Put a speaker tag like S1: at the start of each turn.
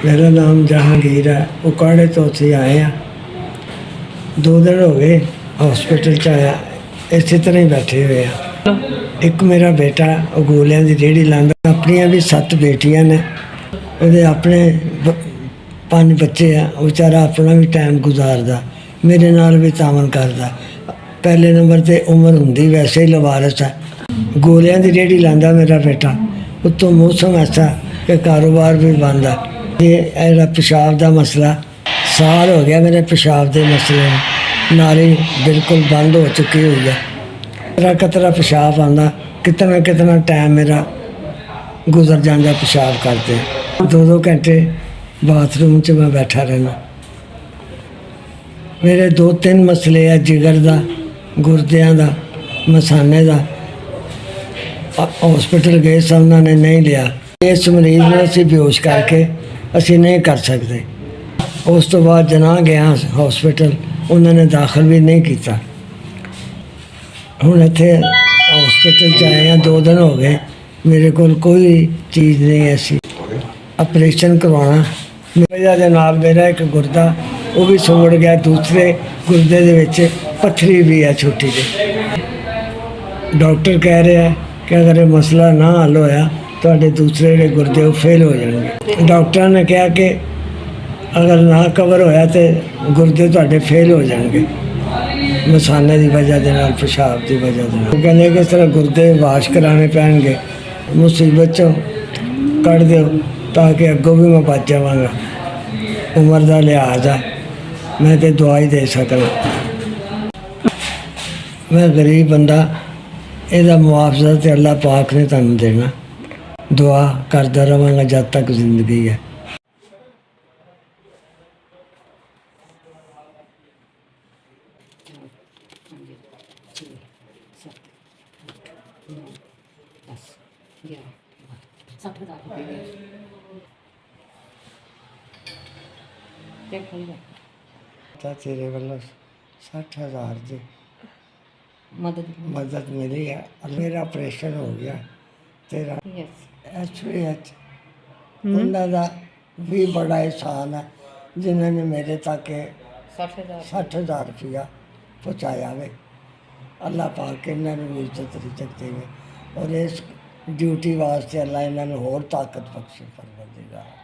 S1: मेरा नाम जहांगीर है। उकाड़े तो असी आए हैं, 2 दिन हो गए हॉस्पिटल च आया, इसी तरह ही बैठे हुए हैं। एक मेरा बेटा वो गोलियां की रेहड़ी लांदा, अपनियां भी 7 बेटियां ने, ਉਹਦੇ ਆਪਣੇ 5 ਬੱਚੇ ਆ। ਉਹ ਵਿਚਾਰਾ ਆਪਣਾ ਵੀ ਟਾਈਮ ਗੁਜ਼ਾਰਦਾ, ਮੇਰੇ ਨਾਲ ਵੀ ਤਾਮਨ ਕਰਦਾ। ਪਹਿਲੇ ਨੰਬਰ 'ਤੇ ਉਮਰ ਹੁੰਦੀ ਵੈਸੇ ਹੀ ਲਵਾਰਸ ਹੈ। ਗੋਲਿਆਂ ਦੀ ਰੇਹੜੀ ਲਾਂਦਾ ਮੇਰਾ ਬੇਟਾ। ਉੱਤੋਂ ਮੌਸਮ ਐਸਾ ਕਿ ਕਾਰੋਬਾਰ ਵੀ ਬੰਦ ਹੈ। ਇਹ ਜਿਹੜਾ ਪਿਸ਼ਾਬ ਦਾ ਮਸਲਾ, ਸਾਲ ਹੋ ਗਿਆ ਮੇਰੇ ਪਿਸ਼ਾਬ ਦੇ ਮਸਲੇ ਨੂੰ, ਨਾਲੀ ਬਿਲਕੁਲ ਬੰਦ ਹੋ ਚੁੱਕੀ ਹੋਈ ਹੈ। ਕਤਰਾ ਕਤਰਾ ਪਿਸ਼ਾਬ ਆਉਂਦਾ, ਕਿਤਨਾ ਟਾਈਮ ਮੇਰਾ ਗੁਜ਼ਰ ਜਾਂਦਾ ਪਿਸ਼ਾਬ ਕਰਦੇ। 2 ਘੰਟੇ ਬਾਥਰੂਮ 'ਚ ਮੈਂ ਬੈਠਾ ਰਹਿਣਾ। ਮੇਰੇ 2-3 ਮਸਲੇ ਆ, ਜਿਗਰ ਦਾ, ਗੁਰਦਿਆਂ ਦਾ, ਮਸਾਨੇ ਦਾ। ਹੌਸਪੀਟਲ ਗਏ ਸਾਂ, ਉਹਨਾਂ ਨੇ ਨਹੀਂ ਲਿਆ। ਇਸ ਮਰੀਜ਼ ਨੂੰ ਅਸੀਂ ਬੇਹੋਸ਼ ਕਰਕੇ ਅਸੀਂ ਨਹੀਂ ਕਰ ਸਕਦੇ। ਉਸ ਤੋਂ ਬਾਅਦ ਜਨਾਹ ਗਿਆ ਹੌਸਪੀਟਲ, ਉਹਨਾਂ ਨੇ ਦਾਖਲ ਵੀ ਨਹੀਂ ਕੀਤਾ। ਹੁਣ ਇੱਥੇ ਹੌਸਪੀਟਲ 'ਚ ਆਏ ਹਾਂ, 2 ਦਿਨ ਹੋ ਗਏ, ਮੇਰੇ ਕੋਲ ਕੋਈ ਚੀਜ਼ ਨਹੀਂ ਐਸੀ। ਆਪਰੇਸ਼ਨ ਕਰਵਾਉਣਾ ਵਜ੍ਹਾ ਦੇ ਨਾਲ ਮੇਰਾ ਇੱਕ ਗੁਰਦਾ ਉਹ ਵੀ ਸੁੰਗੜ ਗਿਆ, ਦੂਸਰੇ ਗੁਰਦੇ ਦੇ ਵਿੱਚ ਪੱਥਰੀ ਵੀ ਹੈ ਛੋਟੀ ਜਿਹੀ। ਡਾਕਟਰ ਕਹਿ ਰਿਹਾ ਕਿ ਅਗਰ ਇਹ ਮਸਲਾ ਨਾ ਹੱਲ ਹੋਇਆ ਤੁਹਾਡੇ ਦੂਸਰੇ ਜਿਹੜੇ ਗੁਰਦੇ ਉਹ ਫੇਲ ਹੋ ਜਾਣਗੇ। ਡਾਕਟਰਾਂ ਨੇ ਕਿਹਾ ਕਿ ਅਗਰ ਨਾ ਕਵਰ ਹੋਇਆ ਤਾਂ ਗੁਰਦੇ ਤੁਹਾਡੇ ਫੇਲ ਹੋ ਜਾਣਗੇ, ਮਸਾਨੇ ਦੀ ਵਜ੍ਹਾ ਦੇ ਨਾਲ, ਪਿਸ਼ਾਬ ਦੀ ਵਜ੍ਹਾ ਦੇ ਨਾਲ। ਉਹ ਕਹਿੰਦੇ ਕਿ ਇਸ ਤਰ੍ਹਾਂ ਗੁਰਦੇ ਵਾਸ਼ ਕਰਾਉਣੇ ਪੈਣਗੇ, ਮੁਸੀਬਤ 'ਚੋਂ ਕੱਢ ਦਿਓ ਤਾਂ ਕਿ ਅੱਗੋਂ ਵੀ ਮੈਂ ਬਚ ਜਾਵਾਂਗਾ। ਉਮਰ ਦਾ ਲਿਹਾਜ਼ ਆ, ਮੈਂ ਤਾਂ ਦੁਆ ਹੀ ਦੇ ਸਕਦਾ। ਮੈਂ ਗਰੀਬ ਬੰਦਾ, ਇਹਦਾ ਮੁਆਵਜ਼ਾ ਤਾਂ ਅੱਲਾਹ ਪਾਕ ਨੇ ਤੁਹਾਨੂੰ ਦੇਣਾ। ਦੁਆ ਕਰਦਾ ਰਹਾਂਗਾ ਜਦ ਤੱਕ ਜ਼ਿੰਦਗੀ ਹੈ। ਤਾਂ ਤੇਰੇ ਵੱਲੋਂ 60,000 ਦੀ ਮਦਦ ਮਿਲੀ ਹੈ। ਮੇਰਾ ਆਪਰੇਸ਼ਨ ਹੋ ਗਿਆ। ਤੇਰਾ HVH ਉਹਨਾਂ ਦਾ ਵੀ ਬੜਾ ਇਹਸਾਨ ਹੈ, ਜਿਨ੍ਹਾਂ ਨੇ ਮੇਰੇ ਤੱਕ 60,000 ਰੁਪਇਆ ਪਹੁੰਚਾਇਆ ਵੇ। ਅੱਲਾਹ ਪਾਕ ਇਹਨਾਂ ਨੂੰ ਵੀ ਇੱਜ਼ਤ ਰਿਜ਼ਕ ਦੇਵੇ, ਔਰ ਇਸ ਡਿਊਟੀ ਵਾਸਤੇ ਅੱਲਾਹ ਇਹਨਾਂ ਨੂੰ ਹੋਰ ਤਾਕਤ ਬਖਸ਼ੇ। ਪਰਵਰਦੀਗਾਰ।